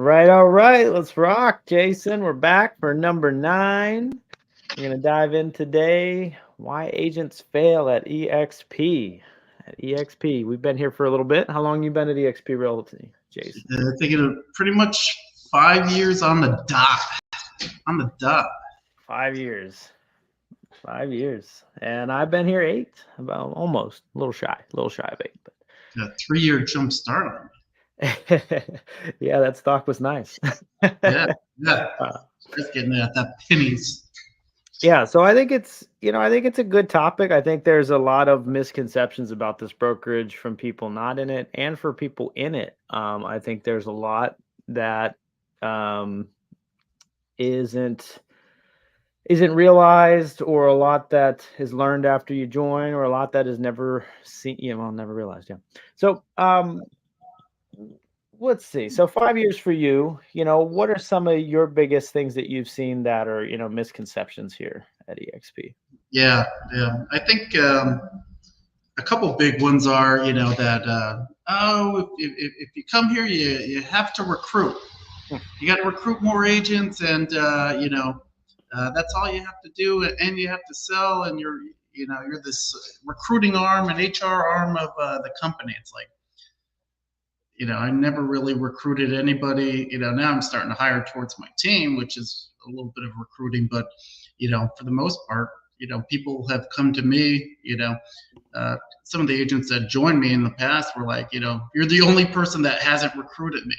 All right. Let's rock, Jason. We're back for number 9. We're going to dive in today. Why agents fail at eXp. At eXp. We've been here for a little bit. How long you been at eXp Realty, Jason? I think it pretty much 5 years on the dot. On the dot. 5 years. 5 years. And I've been here 8, about almost a little shy of 8. But A 3-year jump start on me. Yeah, that stock was nice. Yeah. Just getting at that pennies. Yeah, so I think it's a good topic. I think there's a lot of misconceptions about this brokerage from people not in it and for people in it. I think there's a lot that isn't realized, or a lot that is learned after you join, or a lot that is never seen, never realized. Yeah. So let's see. So 5 years for you, what are some of your biggest things that you've seen that are, misconceptions here at eXp? Yeah. I think a couple big ones are, that if you come here, you have to recruit. You got to recruit more agents, and that's all you have to do, and you have to sell, and you're this recruiting arm and HR arm of the company. It's like, I never really recruited anybody. Now I'm starting to hire towards my team, which is a little bit of recruiting, but for the most part, people have come to me. Some of the agents that joined me in the past were like, you're the only person that hasn't recruited me.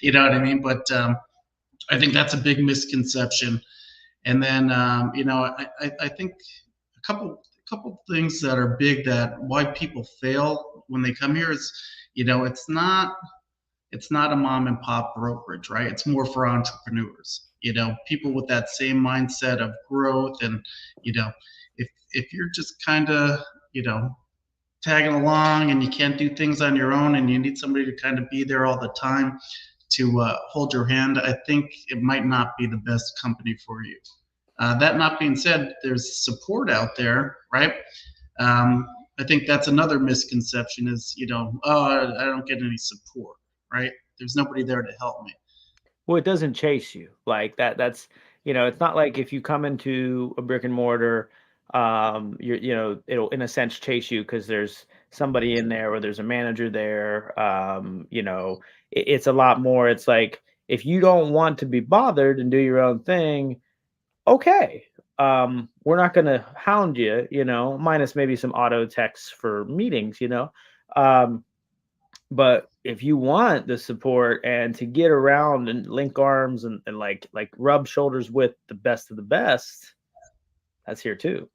You know what I mean? But I think that's a big misconception. And then I think a couple things that are big, that why people fail when they come here is, it's not a mom and pop brokerage, right? It's more for entrepreneurs, people with that same mindset of growth. And if you're just kind of tagging along and you can't do things on your own, and you need somebody to kind of be there all the time to hold your hand, I think it might not be the best company for you. That not being said, there's support out there, right? I think that's another misconception is, I don't get any support, right? There's nobody there to help me. Well, it doesn't chase you like that. That's, it's not like if you come into a brick and mortar, it'll in a sense chase you because there's somebody in there or there's a manager there. It's a lot more. It's like, if you don't want to be bothered and do your own thing, okay. We're not going to hound you, minus maybe some auto texts for meetings, but if you want the support and to get around and link arms and like rub shoulders with the best of the best, that's here too.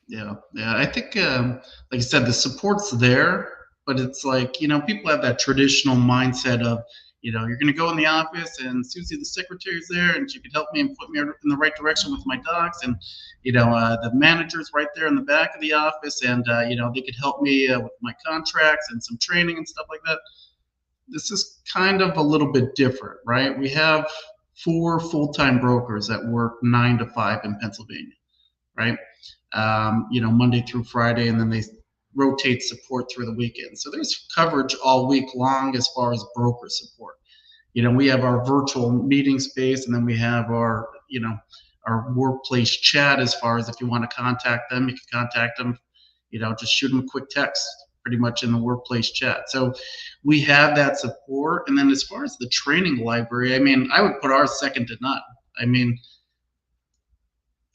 Yeah. I think, like I said, the support's there, but it's like, people have that traditional mindset of, you're going to go in the office and Susie, the secretary's there, and she could help me and put me in the right direction with my docs. And, the manager's right there in the back of the office, and, they could help me with my contracts and some training and stuff like that. This is kind of a little bit different, right? We have 4 full-time brokers that work 9 to 5 in Pennsylvania, right? Monday through Friday, and then they rotate support through the weekend. So there's coverage all week long as far as broker support. We have our virtual meeting space, and then we have our workplace chat. As far as if you want to contact them, you can contact them, just shoot them a quick text pretty much in the workplace chat. So we have that support. And then as far as the training library, I would put ours second to none.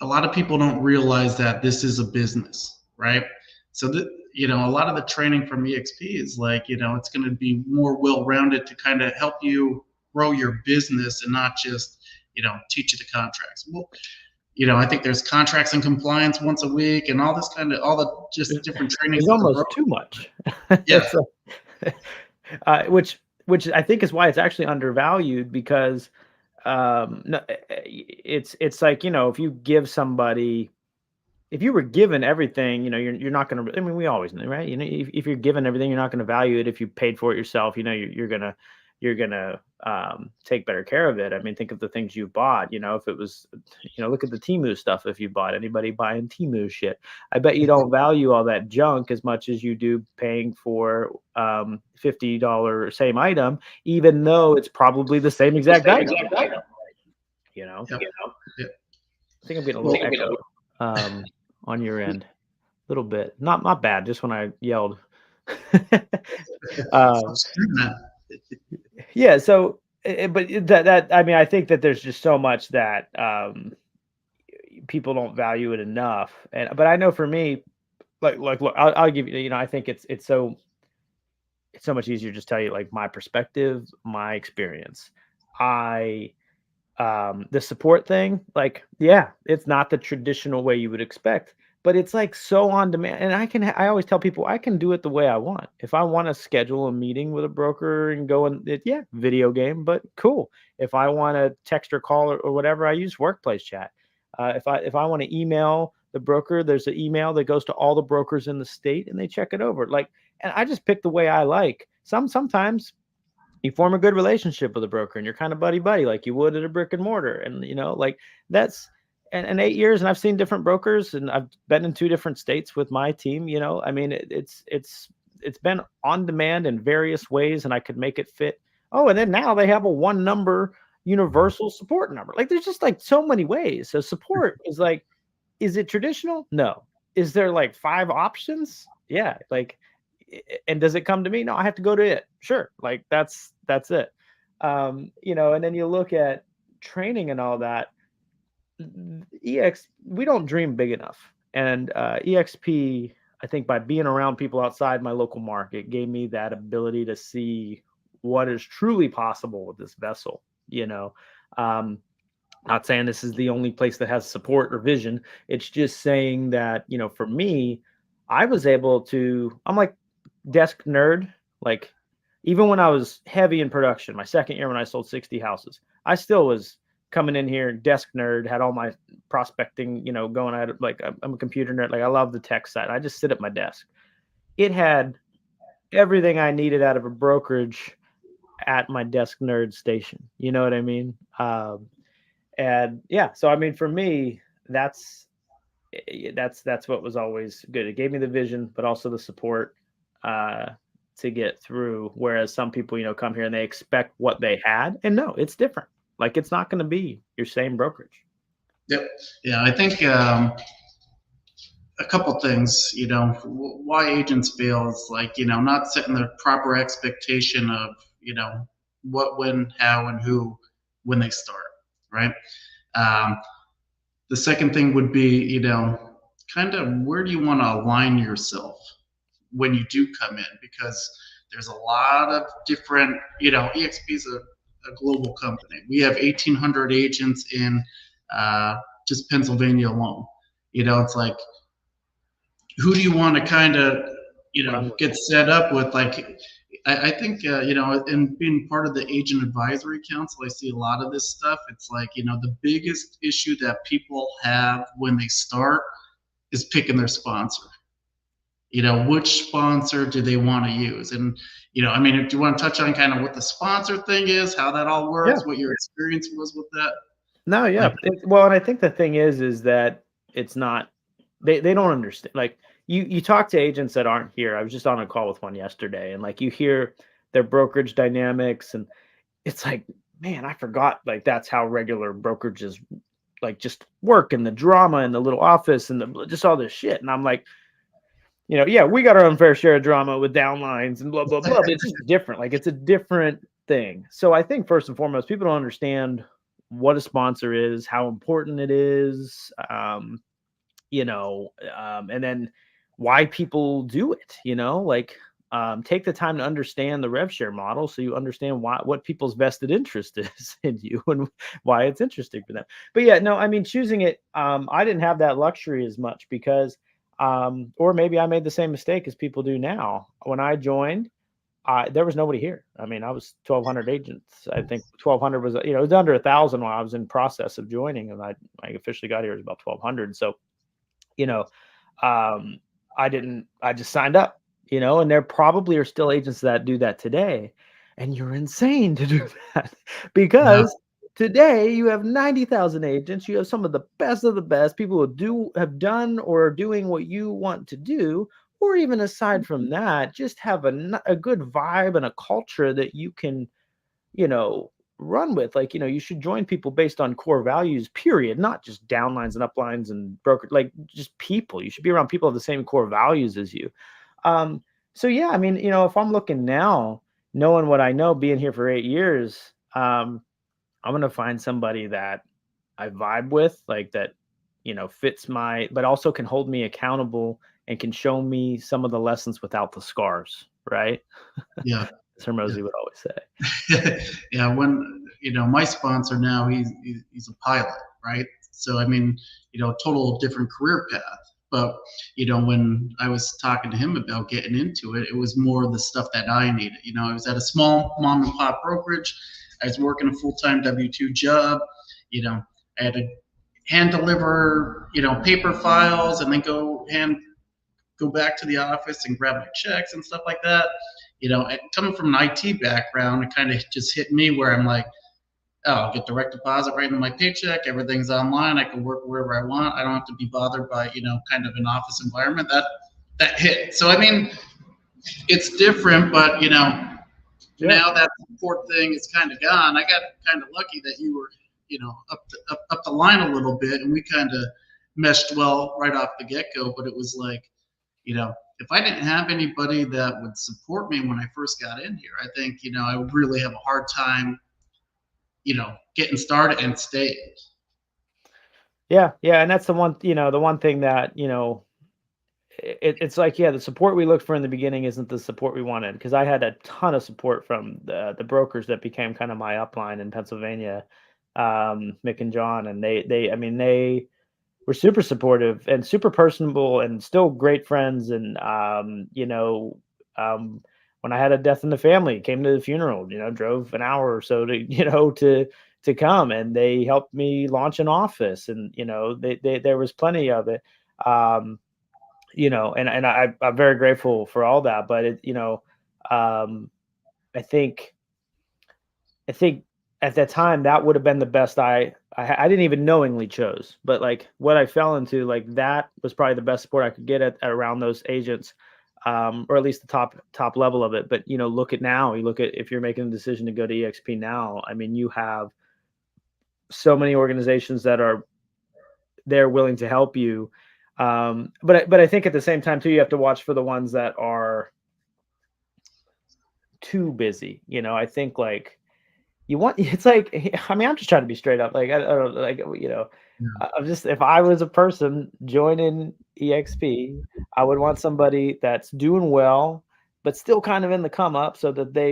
A lot of people don't realize that this is a business, right? So a lot of the training from eXp is like, it's going to be more well-rounded to kind of help you grow your business and not just, teach you the contracts. Well, I think there's contracts and compliance once a week and all the just different training. It's almost too much. Yeah. Which I think is why it's actually undervalued, because it's like, if you give somebody, if you were given everything, you're not going to, we always know, right? If you're given everything, you're not going to value it. If you paid for it yourself, you're going to take better care of it. I mean, think of the things you've bought. If it was, look at the Timu stuff. If you bought anybody buying Timu shit, I bet you don't value all that junk as much as you do paying for $50 same item, even though it's probably the same exact item. You know, Yep. Yep. I think I'm getting a little echo on your end, a little bit. Not bad. Just when I yelled. Yeah. So, but that I mean, I think that there's just so much that people don't value it enough. But I know for me, like look, I'll give you. I think it's so much easier to just tell you like my perspective, my experience. The support thing, like, yeah, it's not the traditional way you would expect, but it's like so on demand. And I always tell people I can do it the way I want. If I want to schedule a meeting with a broker and go yeah, video game, but cool. If I want to text or call or whatever, I use workplace chat. If I want to email the broker, there's an email that goes to all the brokers in the state and they check it over. Like, and I just pick the way I like. Sometimes you form a good relationship with a broker and you're kind of buddy like you would at a brick and mortar. And, like that's, and 8 years and I've seen different brokers and I've been in 2 different states with my team, I mean, it's been on demand in various ways and I could make it fit. Oh, and then now they have a 1 number universal support number. Like there's just like so many ways. So support is like, is it traditional? No. Is there like 5 options? Yeah. Like, and does it come to me? No, I have to go to it. Sure. Like that's it. And then you look at training and all that. We don't dream big enough. And EXP, I think by being around people outside my local market gave me that ability to see what is truly possible with this vessel, not saying this is the only place that has support or vision. It's just saying that, for me, I was able to, I'm like desk nerd. Like even when I was heavy in production, my second year when I sold 60 houses, I still was coming in here, desk nerd, had all my prospecting, going at like I'm a computer nerd. Like I love the tech side. I just sit at my desk. It had everything I needed out of a brokerage at my desk nerd station. You know what I mean? And yeah, so I mean, for me, that's what was always good. It gave me the vision, but also the support to get through. Whereas some people, come here and they expect what they had, and no, it's different. Like it's not going to be your same brokerage. Yep. Yeah, I think a couple things. Why agents fail is like not setting the proper expectation of what, when, how, and who when they start, right? The second thing would be, kind of where do you want to align yourself when you do come in? Because there's a lot of different, eXp is a global company. We have 1,800 agents in just Pennsylvania alone. It's like, who do you want to kind of, get set up with? Like, I think, and being part of the agent advisory council, I see a lot of this stuff. It's like, the biggest issue that people have when they start is picking their sponsor. Which sponsor do they want to use? And, I mean, do you want to touch on kind of what the sponsor thing is, how that all works, what your experience was with that? No, yeah. Well, and I think the thing is that it's not, they don't understand. Like you talk to agents that aren't here. I was just on a call with one yesterday and like you hear their brokerage dynamics and it's like, man, I forgot like that's how regular brokerages like just work and the drama in the little office and just all this shit. And I'm like, yeah, we got our unfair share of drama with downlines and blah, blah, blah. But it's just different. Like it's a different thing. So I think first and foremost, people don't understand what a sponsor is, how important it is, and then why people do it, like take the time to understand the rev share model so you understand what people's vested interest is in you and why it's interesting for them. But yeah, no, I mean, choosing it, I didn't have that luxury as much because, or maybe I made the same mistake as people do now. When I joined, there was nobody here. I mean, I was 1,200 agents. I think 1,200 was, it was under 1,000 while I was in process of joining, and I officially got here as about 1,200. So, I just signed up, and there probably are still agents that do that today. And you're insane to do that Yeah. because today you have 90,000 agents. You have some of the best people who have done or are doing what you want to do. Or even aside from that, just have a good vibe and a culture that you can, you know, run with. Like, you know, you should join people based on core values, period, not just downlines and uplines and broker, like just people. You should be around people of the same core values as you. Um, so yeah, I mean, you know, if I'm looking now, knowing what I know, being here for 8 years, I'm gonna find somebody that I vibe with, like that, you know, fits my, but also can hold me accountable and can show me some of the lessons without the scars, right? Yeah. As Hermosi would always say. Yeah, when my sponsor now, he's a pilot, right? So I mean, total different career path. But when I was talking to him about getting into it, it was more of the stuff that I needed. I was at a small mom and pop brokerage. I was working a full-time W-2 job. You know, I had to hand deliver paper files and then go back to the office and grab my checks and stuff like that. Coming from an IT background, it kind of just hit me where I'm like, oh, I'll get direct deposit right into my paycheck. Everything's online. I can work wherever I want. I don't have to be bothered by, kind of an office environment. That hit. So I mean, it's different, but Yeah. now that support thing is kind of gone. I got kind of lucky that you were, up the line a little bit, and we kind of meshed well right off the get go. But it was like, if I didn't have anybody that would support me when I first got in here, I think, I would really have a hard time, getting started and staying. Yeah. Yeah. And that's the one, you know, the one thing that, you know, it's like, yeah, the support we looked for in the beginning isn't the support we wanted, because I had a ton of support from the brokers that became kind of my upline in Pennsylvania, Mick and John, and I mean, they were super supportive and super personable and still great friends. And you know, um, when I had a death in the family, came to the funeral. You know, drove an hour or so to to come, and they helped me launch an office. And you know, there was plenty of it. Um, you know, and I'm very grateful for all that. But um, I think I think at that time that would have been the best I didn't even knowingly chose, but like what I fell into, like that was probably the best support I could get at around those agents, or at least the top level of it. But you know, look at now. You look at if you're making a decision to go to eXp now. I mean, you have so many organizations that are there willing to help you. But I think at the same time too, you have to watch for the ones that are too busy. You know, I think like you want it's like I mean, I'm just trying to be straight up. Like I don't like you know, I'm just if I was a person joining EXP, I would want somebody that's doing well, but still kind of in the come up, so that they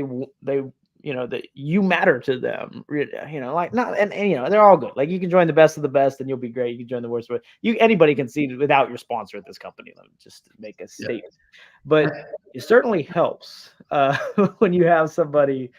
you know that you matter to them. You know, like not and you know they're all good. Like you can join the best of the best, and you'll be great. You can join the worst of it. You anybody can see without your sponsor at this company. Let me just make a Yeah. statement, but I, it certainly helps when you have somebody,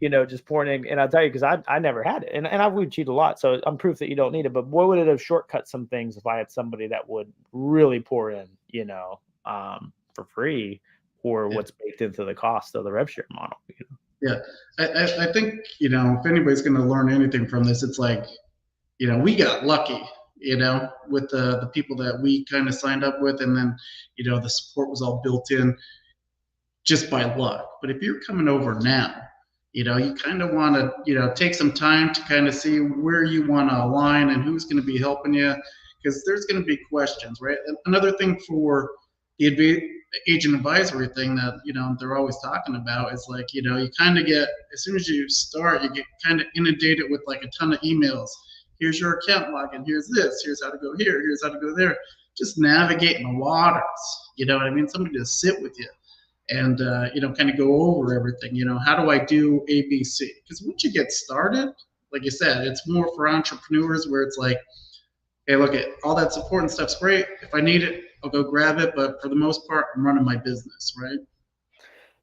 you know, just pouring in. And I'll tell you, because I never had it. And I would cheat a lot. So I'm proof that you don't need it. But boy, would it have shortcut some things if I had somebody that would really pour in, you know, for free, or yeah. what's baked into the cost of the rev share model. You know? Yeah. I think, if anybody's going to learn anything from this, it's like, we got lucky, with the people that we kind of signed up with. And then, the support was all built in just by luck. But if you're coming over now, you kind of want to, take some time to kind of see where you want to align and who's going to be helping you, because there's going to be questions, right? And another thing for the agent advisory thing that, they're always talking about is like, you kind of get, as soon as you start, you get kind of inundated with like a ton of emails. Here's your account login. Here's this. Here's how to go here. Here's how to go there. Just navigating the waters. You know what I mean? Somebody to sit with you and kind of go over everything. How do I do ABC? Because once you get started, like you said, it's more for entrepreneurs where it's like, hey, look at all that support and stuff's great. If I need it, I'll go grab it. But for the most part, I'm running my business, right?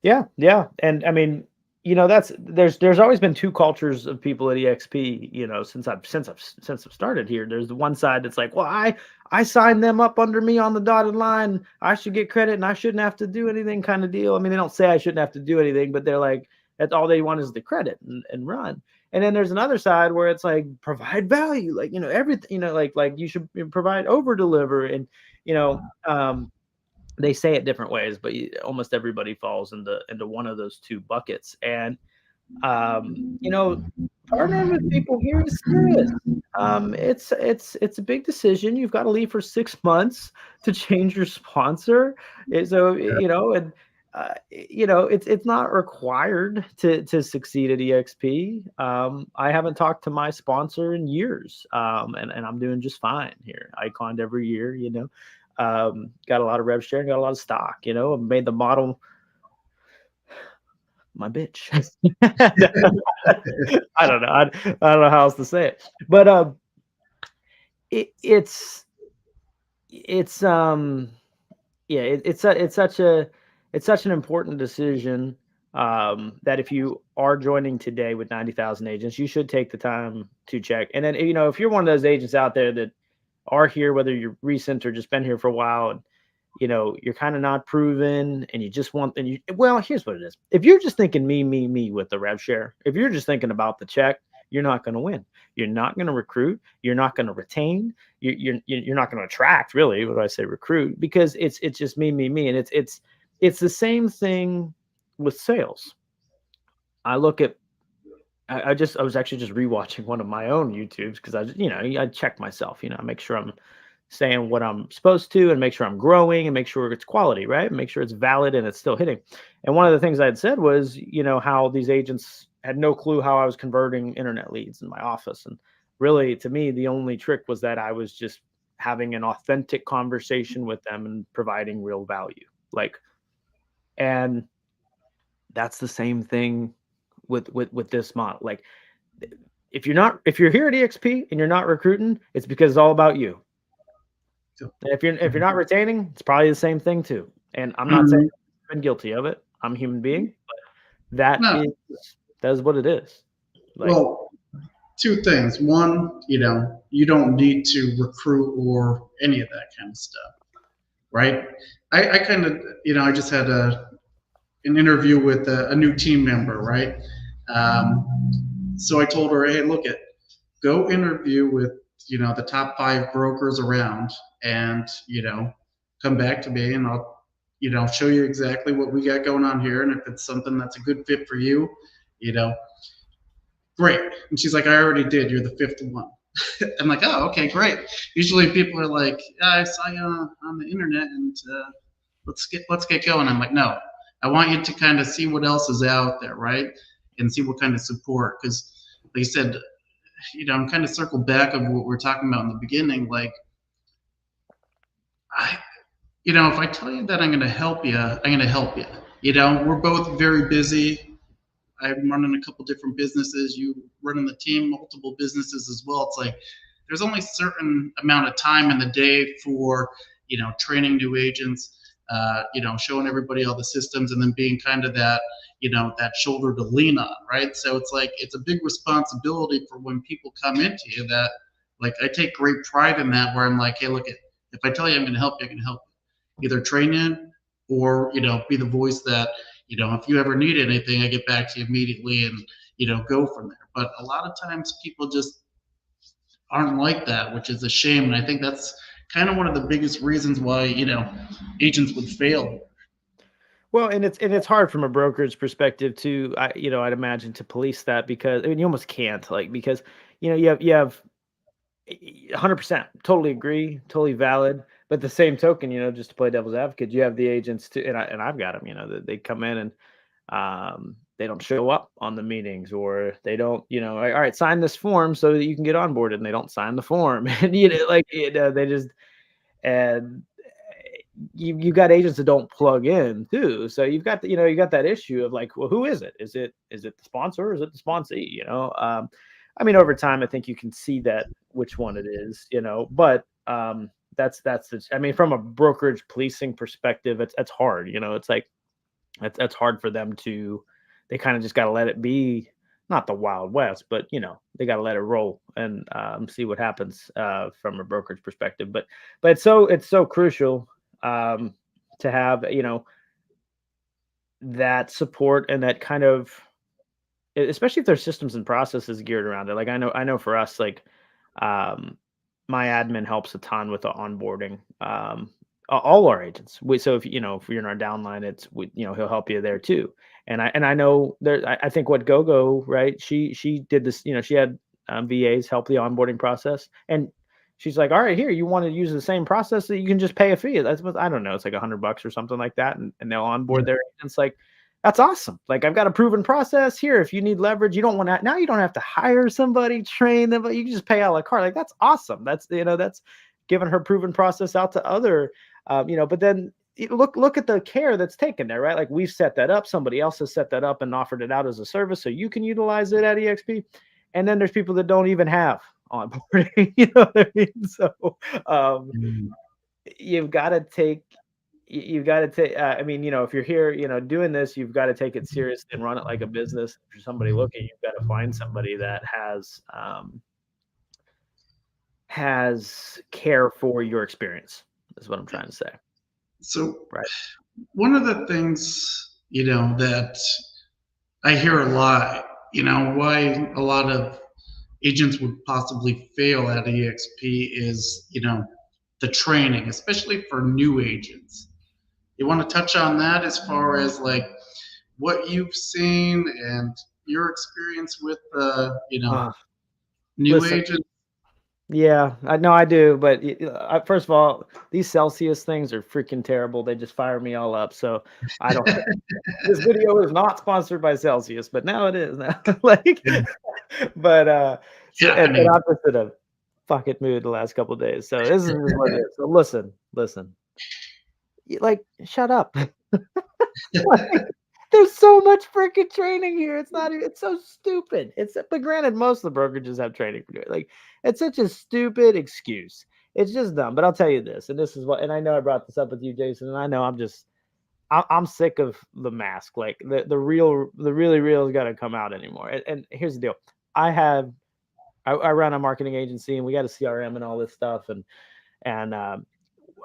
Yeah, yeah. And I mean, you know, there's always been two cultures of people at EXP, you know, since I've started here. There's the one side that's like, well, I signed them up under me on the dotted line. I should get credit and I shouldn't have to do anything kind of deal. I mean, they don't say I shouldn't have to do anything, but they're like, That's all they want is the credit and run. And then there's another side where it's like provide value, like, everything, like you should provide over deliver. And, you know, they say it different ways, but almost everybody falls into one of those two buckets. And you know, partnering with people here is serious. It's a big decision. You've got to leave for 6 months to change your sponsor. So and it's not required to succeed at EXP. I haven't talked to my sponsor in years, and I'm doing just fine here. I conned every year. Got a lot of rev share, got a lot of stock. I've made the model my bitch. I don't know. I don't know how else to say it, but it, it's it's yeah, it's such an important decision, that if you are joining today with 90,000 agents, you should take the time to check. And then if you're one of those agents out there that are here, whether you're recent or just been here for a while, and you're kind of not proven, and you just want, well, here's what it is. If you're just thinking me with the rev share, if you're just thinking about the check, you're not going to win. You're not going to recruit. You're not going to retain. You're not going to attract, really. What do I say, recruit? Because it's just me, and it's the same thing with sales. I look at I was actually just rewatching one of my own YouTubes because I check myself. I make sure I'm saying what I'm supposed to, and make sure I'm growing, and make sure it's quality, right? Make sure it's valid and it's still hitting. And one of the things I had said was, how these agents had no clue how I was converting internet leads in my office. And really, to me, the only trick was that I was just having an authentic conversation with them and providing real value. And that's the same thing with this model. Like, if you're here at EXP and you're not recruiting, it's because it's all about you. And if you're not retaining, it's probably the same thing too. And I'm not saying I've been guilty of it. I'm a human being, but No. that is what it is. Well, two things. One, you don't need to recruit or any of that kind of stuff, right? I kind of, I just had an interview with a new team member, right? So I told her, hey, go interview with, the top 5 brokers around, and, come back to me, and I'll, show you exactly what we got going on here. And if it's something that's a good fit for you, great. And she's like, I already did. You're the 5th one. I'm like, oh, okay, great. Usually people are like, yeah, I saw you on the internet, and let's get going. I'm like, no, I want you to kind of see what else is out there, right? And see what kind of support. Because like you said, I'm kind of circled back of what we're talking about in the beginning. Like, if I tell you that I'm going to help you, I'm going to help you. We're both very busy. I'm running a couple different businesses. You running the team, multiple businesses as well. It's like there's only a certain amount of time in the day for training new agents, showing everybody all the systems, and then being kind of that that shoulder to lean on, right? So it's like it's a big responsibility for when people come into you. That, like, I take great pride in that. Where I'm like, hey, look, if I tell you I'm going to help you, I can help you. Either train you, or be the voice that if you ever need anything, I get back to you immediately, and go from there. But a lot of times people just aren't like that, which is a shame. And I think that's kind of one of the biggest reasons why agents would fail. Well, and it's hard from a brokerage perspective to, I'd imagine, to police that, because I mean you almost can't, because you have 100% totally agree, totally valid. But the same token, just to play devil's advocate, you have the agents too, and I've got them, that they come in and they don't show up on the meetings, or they don't, all right, sign this form so that you can get onboarded, and they don't sign the form. And they just, and you got agents that don't plug in too. So you've got you got that issue of, like, well, who is it? Is it the sponsor, or is it the sponsee? I mean, over time, I think you can see that which one it is. But that's I mean, from a brokerage policing perspective, it's hard. It's like that's hard for them to. They kind of just got to let it be. Not the Wild West, but they got to let it roll and see what happens from a brokerage perspective. But it's so crucial to have that support and that kind of especially if there's systems and processes geared around it. Like I know for us, like um, my admin helps a ton with the onboarding. All our agents. So if if you're in our downline, he'll help you there too. And I know there. I think what GoGo, right? She did this. She had VAs help the onboarding process, and she's like, all right, here, you want to use the same process that you can just pay a fee. That's what I don't know. It's like $100 or something like that, and they'll onboard their agents. Like that's awesome. Like I've got a proven process here. If you need leverage, you don't want to now. You don't have to hire somebody, train them, but you can just pay a la carte. Like that's awesome. That's giving her proven process out to other, But then look at the care that's taken there, right? Like we've set that up. Somebody else has set that up and offered it out as a service, so you can utilize it at eXp. And then there's people that don't even have onboarding. You know what I mean? So Mm. you've got to take you've got to take I mean, if you're here, doing this, you've got to take it serious and run it like a business. If you're somebody looking, you've got to find somebody that has care for your experience, is what I'm trying to say. So Right. one of the things, that I hear a lot, why a lot of agents would possibly fail at EXP is, the training, especially for new agents. You want to touch on that as far as like what you've seen and your experience with, uh, new Listen, agents? yeah, I know I do, but first of all, these Celsius things are freaking terrible. They just fire me all up. So I don't. This video is not sponsored by Celsius, but now it is. Now, like, Yeah, but so yeah, I and mean, I'm just in a fuck it mood the last couple of days. So this is what it is. So listen. Like, shut up. Like, there's so much freaking training here. It's not even, it's so stupid. But granted, most of the brokerages have training for it. Like, it's such a stupid excuse. It's just dumb. But I'll tell you this, and this is what, and I know I brought this up with you, Jason, and I know I'm sick of the mask. Like the really real has got to come out anymore. And here's the deal. I run a marketing agency and we got a CRM and all this stuff. And I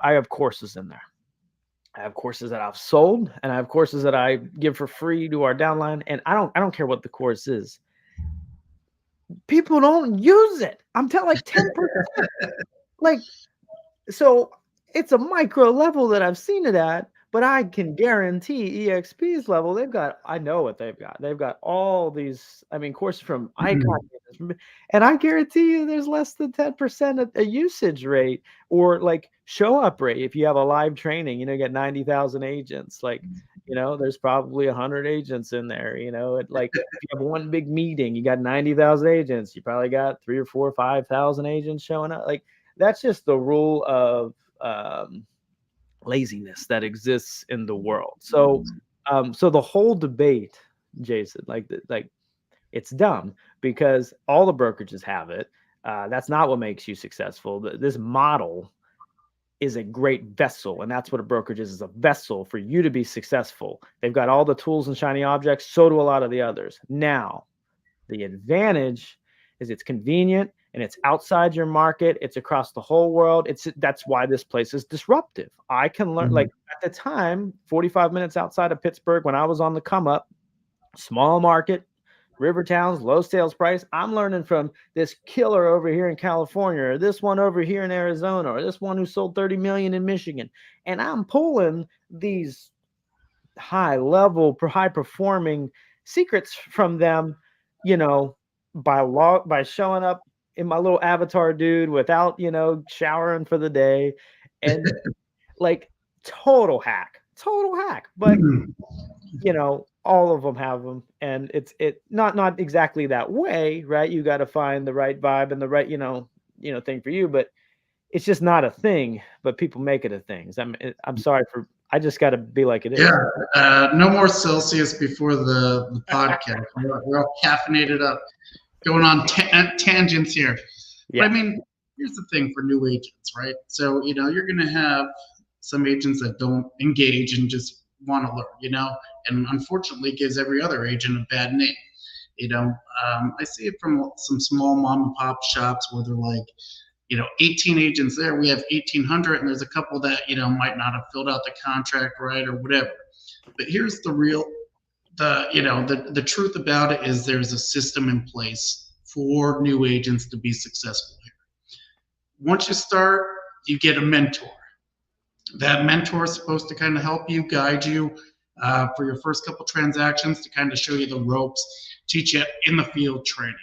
have courses in there. I have courses that I've sold, and I have courses that I give for free to our downline. And I don't care what the course is. People don't use it. I'm telling like 10%. Like, so it's a micro level that I've seen it at, but I can guarantee EXP's level, I know what they've got. They've got all these, I mean, courses from Icon, and I guarantee you there's less than 10% a usage rate or like show up rate. If you have a live training, you get 90,000 agents, like, there's probably 100 agents in there, like if you have one big meeting, you got 90,000 agents, you probably got 3 or 4 or 5,000 agents showing up. Like, that's just the rule of laziness that exists in the world. So the whole debate, Jason, like it's dumb because all the brokerages have it. That's not what makes you successful. This model is a great vessel, and that's what a brokerage is a vessel for you to be successful. They've got all the tools and shiny objects. So do a lot of the others. Now, the advantage is it's convenient and it's outside your market. It's across the whole world. That's why this place is disruptive. I can learn, like at the time, 45 minutes outside of Pittsburgh when I was on the come up, small market, river towns, low sales price. I'm learning from this killer over here in California, or this one over here in Arizona, or this one who sold 30 million in Michigan. And I'm pulling these high performing secrets from them, by showing up in my little avatar dude without, showering for the day. And like total hack. But all of them have them, and it's not exactly that way, right? You got to find the right vibe and the right, thing for you, but it's just not a thing, but people make it a thing. I'm sorry I just got to be like it is. Yeah, no more Celsius before the podcast. We're all caffeinated up, going on tangents here. But I Yeah. mean, here's the thing for new agents, right? So, you're going to have some agents that don't engage and just want to learn, and unfortunately gives every other agent a bad name. I see it from some small mom and pop shops where they're like, 18 agents there. We have 1,800, and there's a couple that, might not have filled out the contract right or whatever. But here's the the truth about it is there's a system in place for new agents to be successful here. Once you start, you get a mentor. That mentor is supposed to kind of help you, guide you for your first couple transactions, to kind of show you the ropes, teach you in the field training.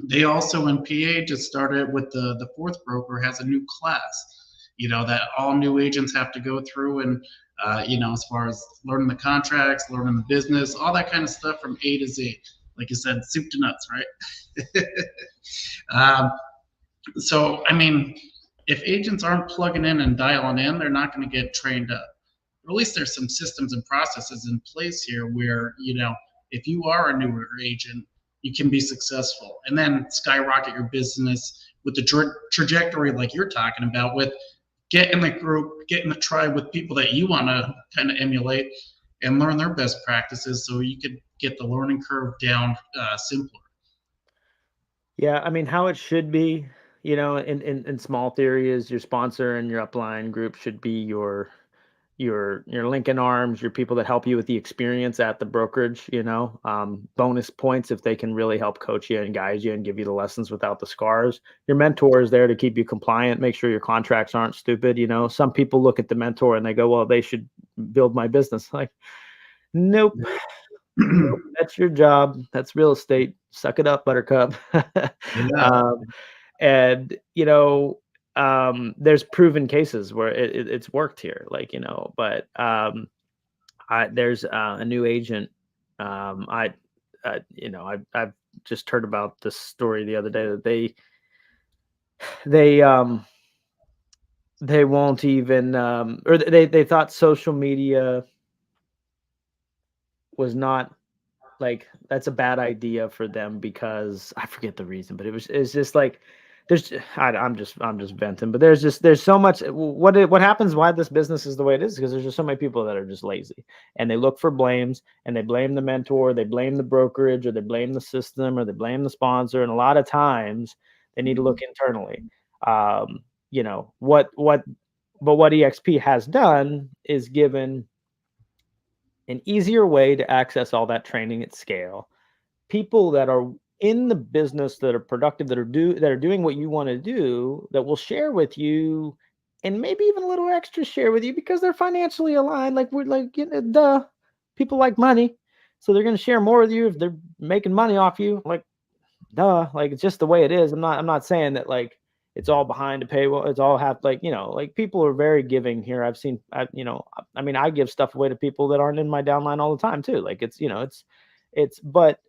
They also in PA just started with the fourth broker has a new class, that all new agents have to go through, and as far as learning the contracts, learning the business, all that kind of stuff from A to Z. Like you said, soup to nuts, right? um, so I mean, if agents aren't plugging in and dialing in, they're not going to get trained up. Or at least there's some systems and processes in place here where, if you are a newer agent, you can be successful and then skyrocket your business with the trajectory like you're talking about, with get in the group, get in the tribe with people that you want to kind of emulate and learn their best practices, so you could get the learning curve down simpler. Yeah, I mean, how it should be, in small theory is your sponsor and your upline group should be your Lincoln arms, your people that help you with the experience at the brokerage, bonus points if they can really help coach you and guide you and give you the lessons without the scars. Your mentor is there to keep you compliant, make sure your contracts aren't stupid. Some people look at the mentor and they go, well, they should build my business. Like, nope. Nope, that's your job. That's real estate. Suck it up, buttercup. Yeah. um, and there's proven cases where it's worked here, but there's a new agent. I've just heard about this story the other day that they they won't even or they thought social media was not, like, that's a bad idea for them because I forget the reason, but it's just like I'm just venting, but there's so much. What happens, why this business is the way it is, because there's just so many people that are just lazy and they look for blames and they blame the mentor, they blame the brokerage, or they blame the system, or they blame the sponsor, and a lot of times they need to look internally. Um, you know what but what EXP has done is given an easier way to access all that training at scale. People that are in the business, that are productive, that are doing what you want to do, that will share with you, and maybe even a little extra share with you because they're financially aligned. Like, we're like, duh, people like money, so they're going to share more with you if they're making money off you. Like, duh, like, it's just the way it is. I'm not saying that, like, it's all behind a paywall. It's all have, like, like, people are very giving here. I've seen, I mean, I give stuff away to people that aren't in my downline all the time too. Like, but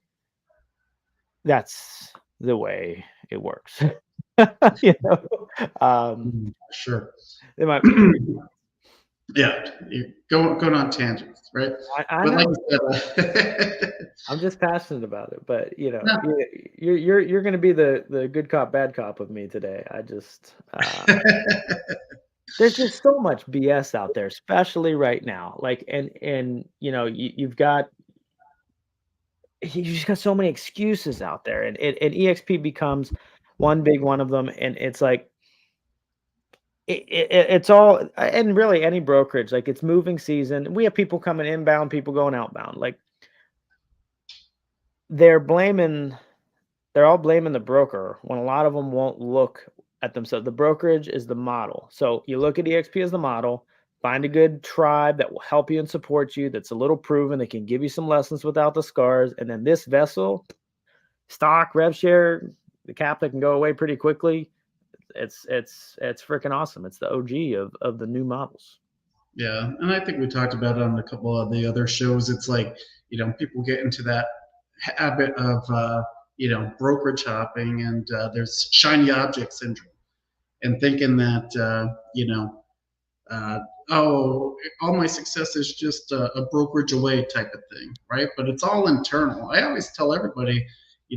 that's the way it works. you know, um, Sure. it might be. Yeah, you going on tangents, right? I But like know. you said, I'm just passionate about it, but no. you're going to be the good cop, bad cop of me today. I just there's just so much BS out there, especially right now. Like, and you just got so many excuses out there, and EXP becomes one big one of them, and it's like it's all, and really any brokerage, like, it's moving season. We have people coming inbound, people going outbound. Like, they're blaming they're all blaming the broker when a lot of them won't look at themselves. The brokerage is the model. So you look at EXP as the model, find a good tribe that will help you and support you, that's a little proven, that can give you some lessons without the scars. And then this vessel, stock, rev share, the cap that can go away pretty quickly. It's freaking awesome. It's the OG of the new models. Yeah, and I think we talked about it on a couple of the other shows. It's like, people get into that habit of brokerage hopping, and there's shiny object syndrome, and thinking that uh, oh, all my success is just a brokerage away type of thing, right? But it's all internal. I always tell everybody,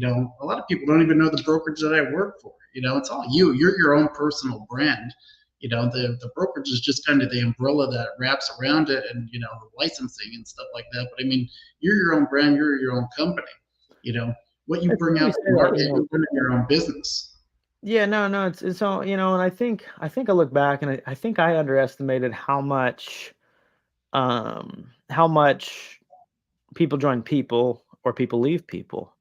a lot of people don't even know the brokerage that I work for. It's all you. You're your own personal brand. The brokerage is just kind of the umbrella that wraps around it, and the licensing and stuff like that. But I mean, you're your own brand. You're your own company. What you It's bring funny you out to say the that, market, you're running your own business. Yeah, no, it's all, and I think I look back and I think I underestimated how much people join people or people leave people,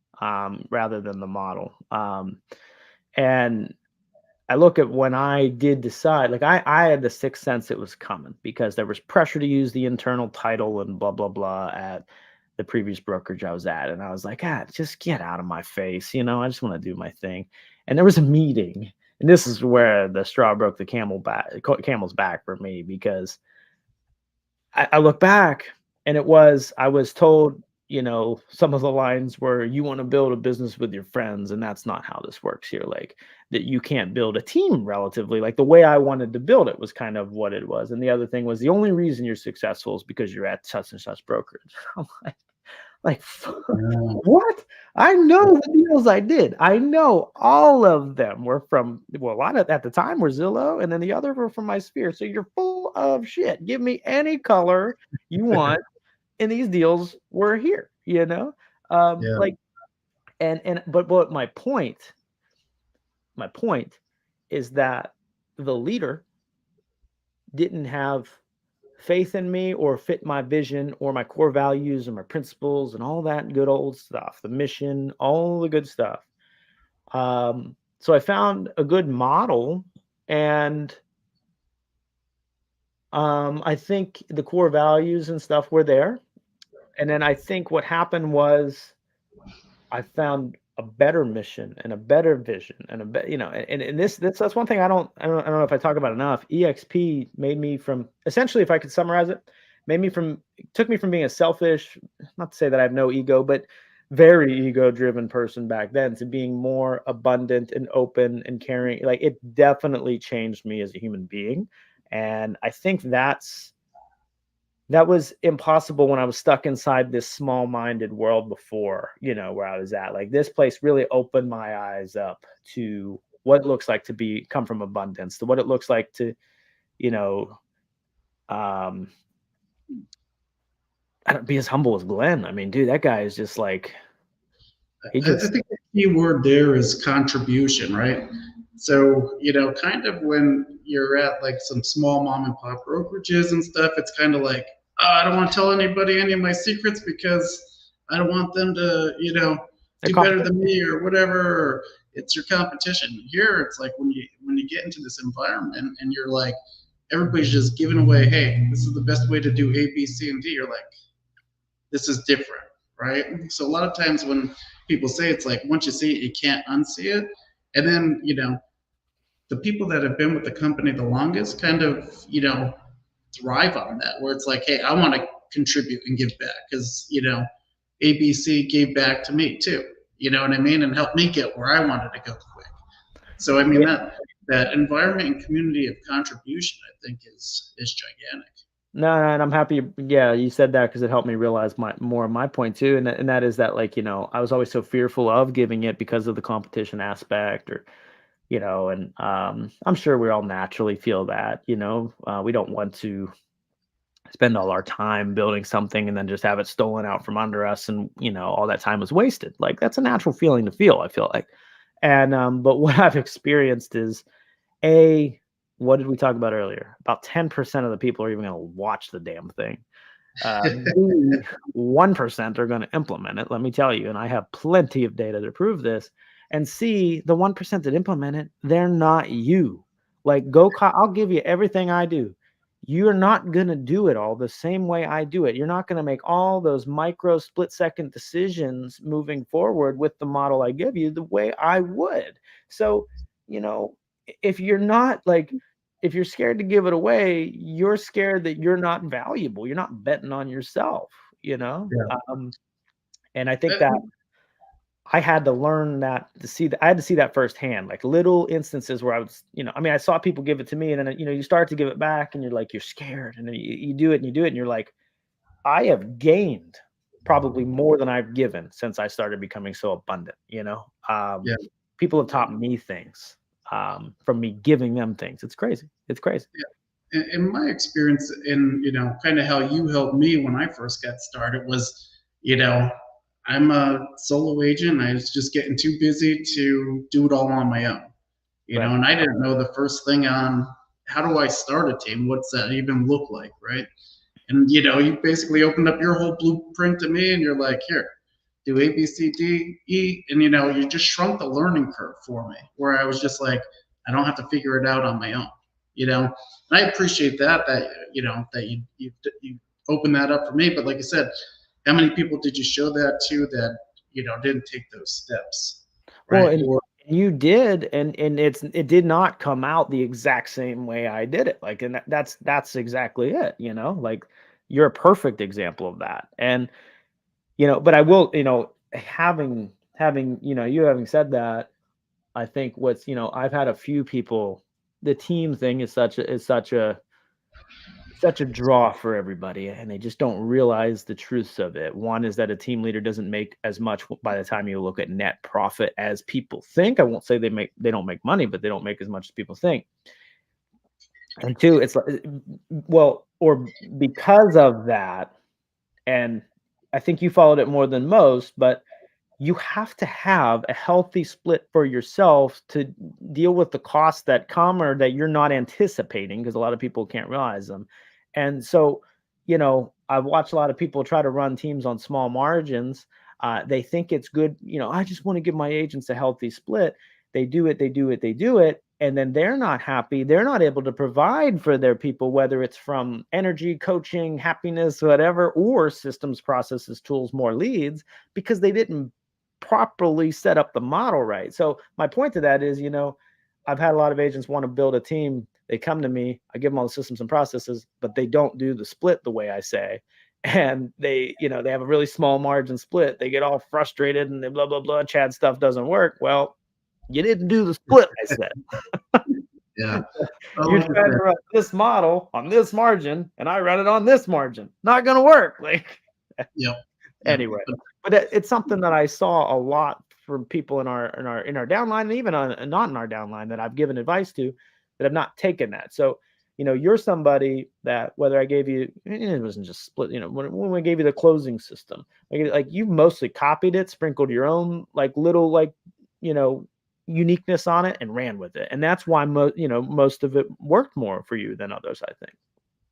rather than the model. And I look at when I did decide, like I had the sixth sense it was coming because there was pressure to use the internal title and blah blah blah at the previous brokerage I was at, and I was like, just get out of my face, I just want to do my thing. And there was a meeting, and this is where the straw broke the camel's back for me because I look back and I was told, some of the lines were, you want to build a business with your friends, and that's not how this works here. Like that you can't build a team relatively. Like the way I wanted to build it was kind of what it was. And the other thing was the only reason you're successful is because you're at such and such brokerage. I'm like, Yeah. what? I know the deals I did. I know all of them were from, well, a lot of at the time were Zillow, and then the other were from my sphere. So you're full of shit. Give me any color you want, and these deals were here. Yeah. Like, but my point is that the leader didn't have faith in me or fit my vision or my core values and my principles and all that good old stuff, the mission, all the good stuff. So I found a good model, and I think the core values and stuff were there. And then I think what happened was I found a better mission and a better vision and and that's one thing I don't know if I talk about enough. EXP made me from essentially, if I could summarize it, took me from being a selfish, not to say that I have no ego, but very ego driven person back then to being more abundant and open and caring. Like it definitely changed me as a human being. And I think that was impossible when I was stuck inside this small-minded world before, where I was at. Like this place really opened my eyes up to what it looks like to come from abundance, to what it looks like to, you know, um, I don't be as humble as Glenn. I mean, dude, that guy is just like he I just think the key word there is contribution, right? So, kind of when you're at like some small mom and pop brokerages and stuff, it's kind of like, oh, I don't want to tell anybody any of my secrets because I don't want them to, a do better competition. than me or whatever. Or it's your competition. Here, it's like when you get into this environment and you're like, everybody's just giving away, hey, this is the best way to do A, B, C, and D. You're like, this is different, right? So a lot of times when people say it's like once you see it, you can't unsee it. And then, the people that have been with the company the longest kind of, thrive on that, where it's like, hey, I want to contribute and give back because, ABC gave back to me too. You know what I mean? And helped me get where I wanted to go quick. So I mean Yeah. that environment and community of contribution, I think, is gigantic. No, no, and I'm happy. Yeah, you said that because it helped me realize more of my point too, and that is that, like, I was always so fearful of giving it because of the competition aspect, or and I'm sure we all naturally feel that. We don't want to spend all our time building something and then just have it stolen out from under us, and all that time was wasted. Like that's a natural feeling to feel, I feel like. And but what I've experienced is, a what did we talk about earlier? About 10% of the people are even going to watch the damn thing. B, 1% are going to implement it, let me tell you, and I have plenty of data to prove this. And C, the 1% that implement it, they're not you. Like, I'll give you everything I do. You're not going to do it all the same way I do it. You're not going to make all those micro split-second decisions moving forward with the model I give you the way I would. So, if you're not like, if you're scared to give it away, you're scared that you're not valuable. You're not betting on yourself, you know? Yeah. And I think Uh, that I had to learn that I had to see that firsthand, like little instances where I was, I mean, I saw people give it to me, and then, you start to give it back and you're like, you're scared. And then you do it and you do it and you're like, I have gained probably more than I've given since I started becoming so abundant. yeah. People have taught me things, from me giving them things. It's crazy. It's crazy. In my experience, in kind of how you helped me when I first got started was, you know, I'm a solo agent. I was just getting too busy to do it all on my own, Right. and I didn't know the first thing on how do I start a team? What's that even look like, right? And you basically opened up your whole blueprint to me, and you're like, here, do A, B, C, D, E, and you just shrunk the learning curve for me, where I was just like, I don't have to figure it out on my own. And I appreciate that you opened that up for me. But like I said, how many people did you show that to that didn't take those steps, Well, right? and Or you did, and it did not come out the exact same way I did it. Like, and that's exactly it. Like you're a perfect example of that. And but I will, having you having said that, I think I've had a few people. The team thing is such a draw for everybody, and they just don't realize the truths of it. One is that a team leader doesn't make as much by the time you look at net profit as people think. I won't say they don't make money, but they don't make as much as people think. And two, it's like, well, or because of that, and I think you followed it more than most, but you have to have a healthy split for yourself to deal with the costs that come or that you're not anticipating, because a lot of people can't realize them. And so, I've watched a lot of people try to run teams on small margins. They think it's good. I just want to give my agents a healthy split. They do it, they do it, they do it. And then they're not happy. They're not able to provide for their people, whether it's from energy, coaching, happiness, whatever, or systems, processes, tools, more leads, because they didn't properly set up the model right. So my point to that is, I've had a lot of agents want to build a team. They come to me, I give them all the systems and processes, but they don't do the split the way I say. And they have a really small margin split. They get all frustrated and they blah, blah, blah. Chad stuff doesn't work. Well, you didn't do the split, I said. yeah, You're trying to run this model on this margin, and I run it on this margin. Not going to work. Like, yep. anyway, but it's something that I saw a lot from people in our downline, and even not in our downline, that I've given advice to, that have not taken that. So, you're somebody that, whether I gave you, it wasn't just split. When we gave you the closing system, like you mostly copied it, sprinkled your own little uniqueness on it, and ran with it. And that's why most of it worked more for you than others, I think.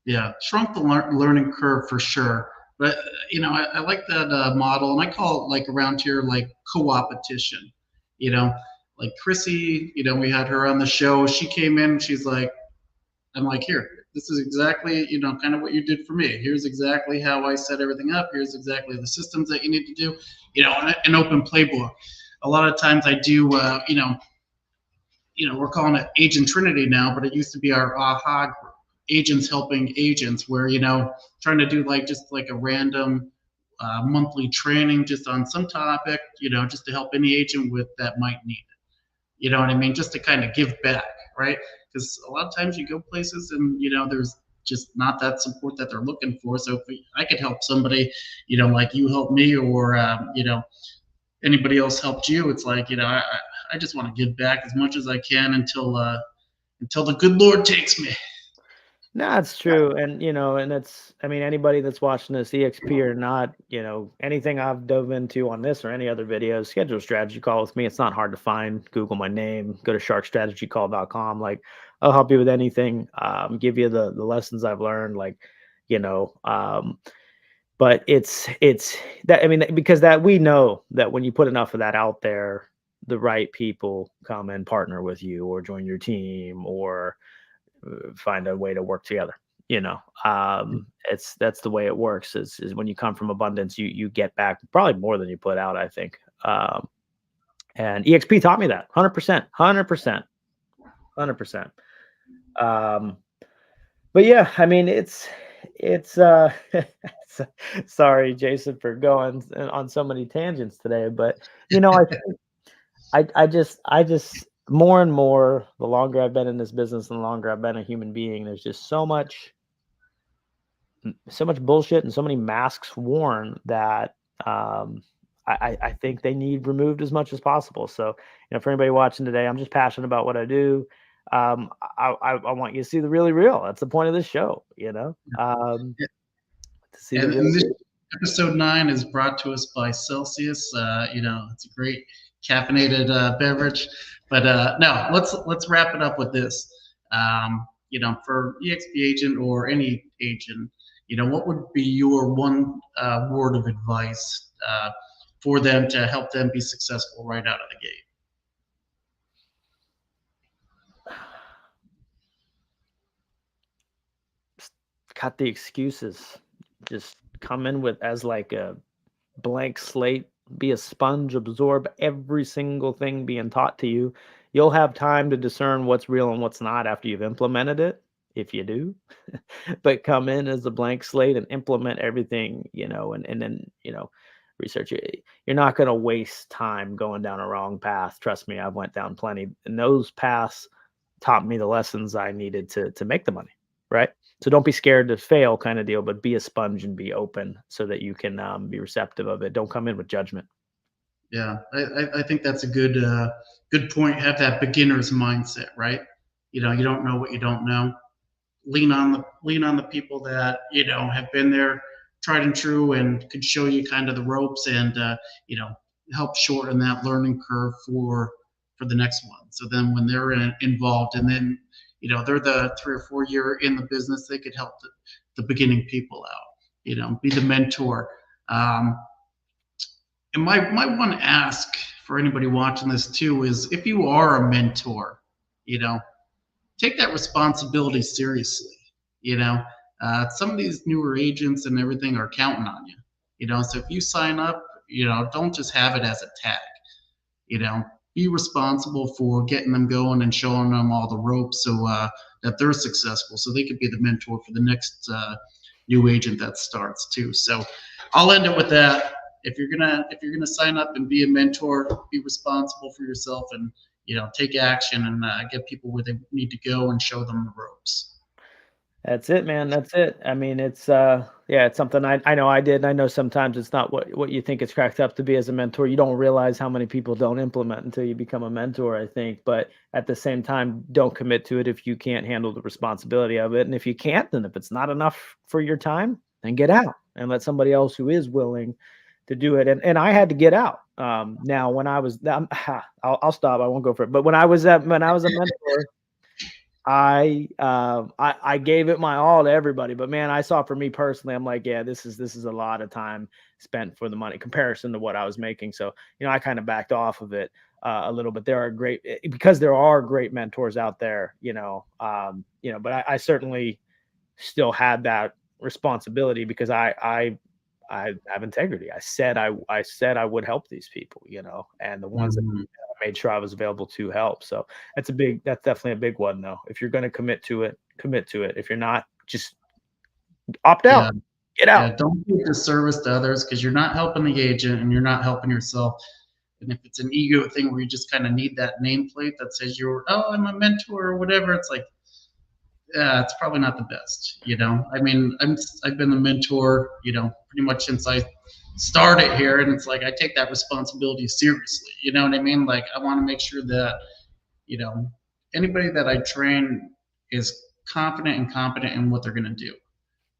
Yeah, shrunk the learning curve for sure. But I like that model, and I call it, like, around here, like, co-opetition. Like Chrissy, we had her on the show. She came in, she's like, I'm like, here, this is exactly, kind of what you did for me. Here's exactly how I set everything up. Here's exactly the systems that you need to do. An open playbook. A lot of times I do, we're calling it Agent Trinity now, but it used to be our AHA group, agents helping agents, where trying to do just like a random monthly training just on some topic, just to help any agent with that might need it. You know what I mean? Just to kind of give back, right? Because a lot of times you go places and there's just not that support that they're looking for. So if I could help somebody, like you helped me, or anybody else helped you, it's like I just want to give back as much as I can until the good Lord takes me. No, it's true. And, and it's, anybody that's watching this, eXp or not, anything I've dove into on this or any other videos, schedule a strategy call with me. It's not hard to find. Google my name, go to sharkstrategycall.com. Like, I'll help you with anything, give you the lessons I've learned, but it's that, because that we know that when you put enough of that out there, the right people come and partner with you or join your team or find a way to work together. That's the way it works, is when you come from abundance, you get back probably more than you put out, I think. And eXp taught me that 100%. But yeah, it's sorry, Jason, for going on so many tangents today, but I just more and more, the longer I've been in this business and the longer I've been a human being, there's just so much bullshit and so many masks worn that I think they need removed as much as possible. So, for anybody watching today, I'm just passionate about what I do. I want you to see the really real. That's the point of this show, to see the real. This episode 9 is brought to us by Celsius. It's a great caffeinated beverage. But no, let's wrap it up with this. For eXp agent or any agent, what would be your one word of advice for them to help them be successful right out of the gate? Cut the excuses. Just come in with as like a blank slate, be a sponge, absorb every single thing being taught to you. You'll have time to discern what's real and what's not after you've implemented it, if you do. But come in as a blank slate and implement everything, and then, research it. You're not going to waste time going down a wrong path. Trust me, I've went down plenty. And those paths taught me the lessons I needed to make the money, right? So don't be scared to fail, kind of deal, but be a sponge and be open so that you can be receptive of it. Don't come in with judgment. Yeah, I think that's a good point. Have that beginner's mindset, right? You don't know what you don't know. Lean on the people that have been there, tried and true, and could show you kind of the ropes, and you know help shorten that learning curve for the next one. So then when they're involved, and then they're the 3 or 4 year in the business, they could help the beginning people out. Be the mentor. Um, and my one ask for anybody watching this too is, if you are a mentor, you know, take that responsibility seriously. You know, some of these newer agents and everything are counting on you. So if you sign up, don't just have it as a tag. You know, be responsible for getting them going and showing them all the ropes, so that they're successful, so they could be the mentor for the next new agent that starts too. So I'll end it with that. If you're gonna sign up and be a mentor, be responsible for yourself, and take action, and get people where they need to go, and show them the ropes. That's it, man. That's it. I mean, it's yeah, it's something I know I did. And I know sometimes it's not what you think it's cracked up to be as a mentor. You don't realize how many people don't implement until you become a mentor, I think. But at the same time, don't commit to it if you can't handle the responsibility of it. And if you can't, then if it's not enough for your time, then get out and let somebody else who is willing to do it. And I had to get out. Now when I was I'll stop. I won't go for it. But when I was a mentor, I gave it my all to everybody, but man, I saw, for me personally, I'm like, yeah, this is a lot of time spent for the money comparison to what I was making. So, I kind of backed off of it a little bit. Because there are great mentors out there, but I certainly still had that responsibility, because I have integrity. I said I would help these people, and the ones that Mhm. I made sure I was available to help. So that's definitely a big one, though. If you're going to commit to it, commit to it. If you're not, just opt Yeah, out, get out. yeah. Don't do a disservice to others, because you're not helping the agent and you're not helping yourself. And if it's an ego thing where you just kind of need that nameplate that says I'm a mentor or whatever, it's like, it's probably not the best. I mean, I've been a mentor, pretty much since I started here, and it's like I take that responsibility seriously. You know what I mean? Like, I want to make sure that you know anybody that I train is confident and competent in what they're going to do.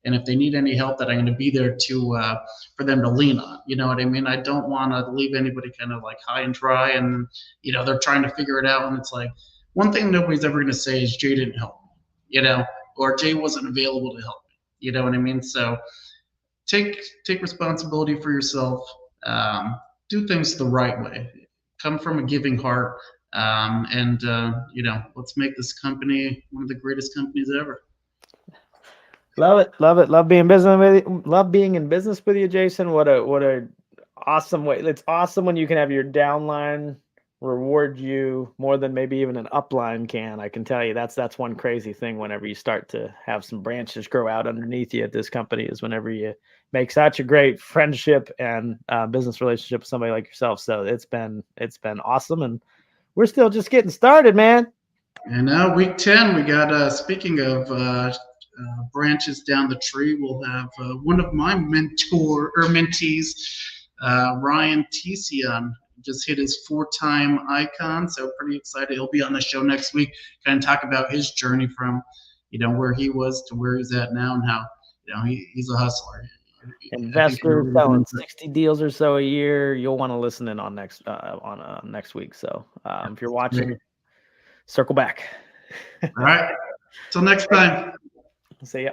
And if they need any help, that I'm going to be there to for them to lean on. You know what I mean? I don't want to leave anybody kind of like high and dry, and they're trying to figure it out, and it's like, one thing nobody's ever going to say is Jay didn't help me, or Jay wasn't available to help me. You know what I mean? So take responsibility for yourself. Do things the right way. Come from a giving heart, and let's make this company one of the greatest companies ever. Love it, love it, love being business with you. Love being in business with you, Jason. What a awesome way. It's awesome when you can have your downline reward you more than maybe even an upline can. I can tell you that's one crazy thing whenever you start to have some branches grow out underneath you at this company, is whenever you make such a great friendship and business relationship with somebody like yourself. So it's been awesome, and we're still just getting started, man. And now week 10, we got, speaking of branches down the tree, we'll have one of my mentees, Ryan Tician, just hit his 4-time icon. So pretty excited. He'll be on the show next week, kind of talk about his journey from, where he was to where he's at now, and how, he's a hustler. I think Investors selling 60 deals or so a year. You'll want to listen in on next week. So if you're watching, circle back. All right. Till next time. See ya.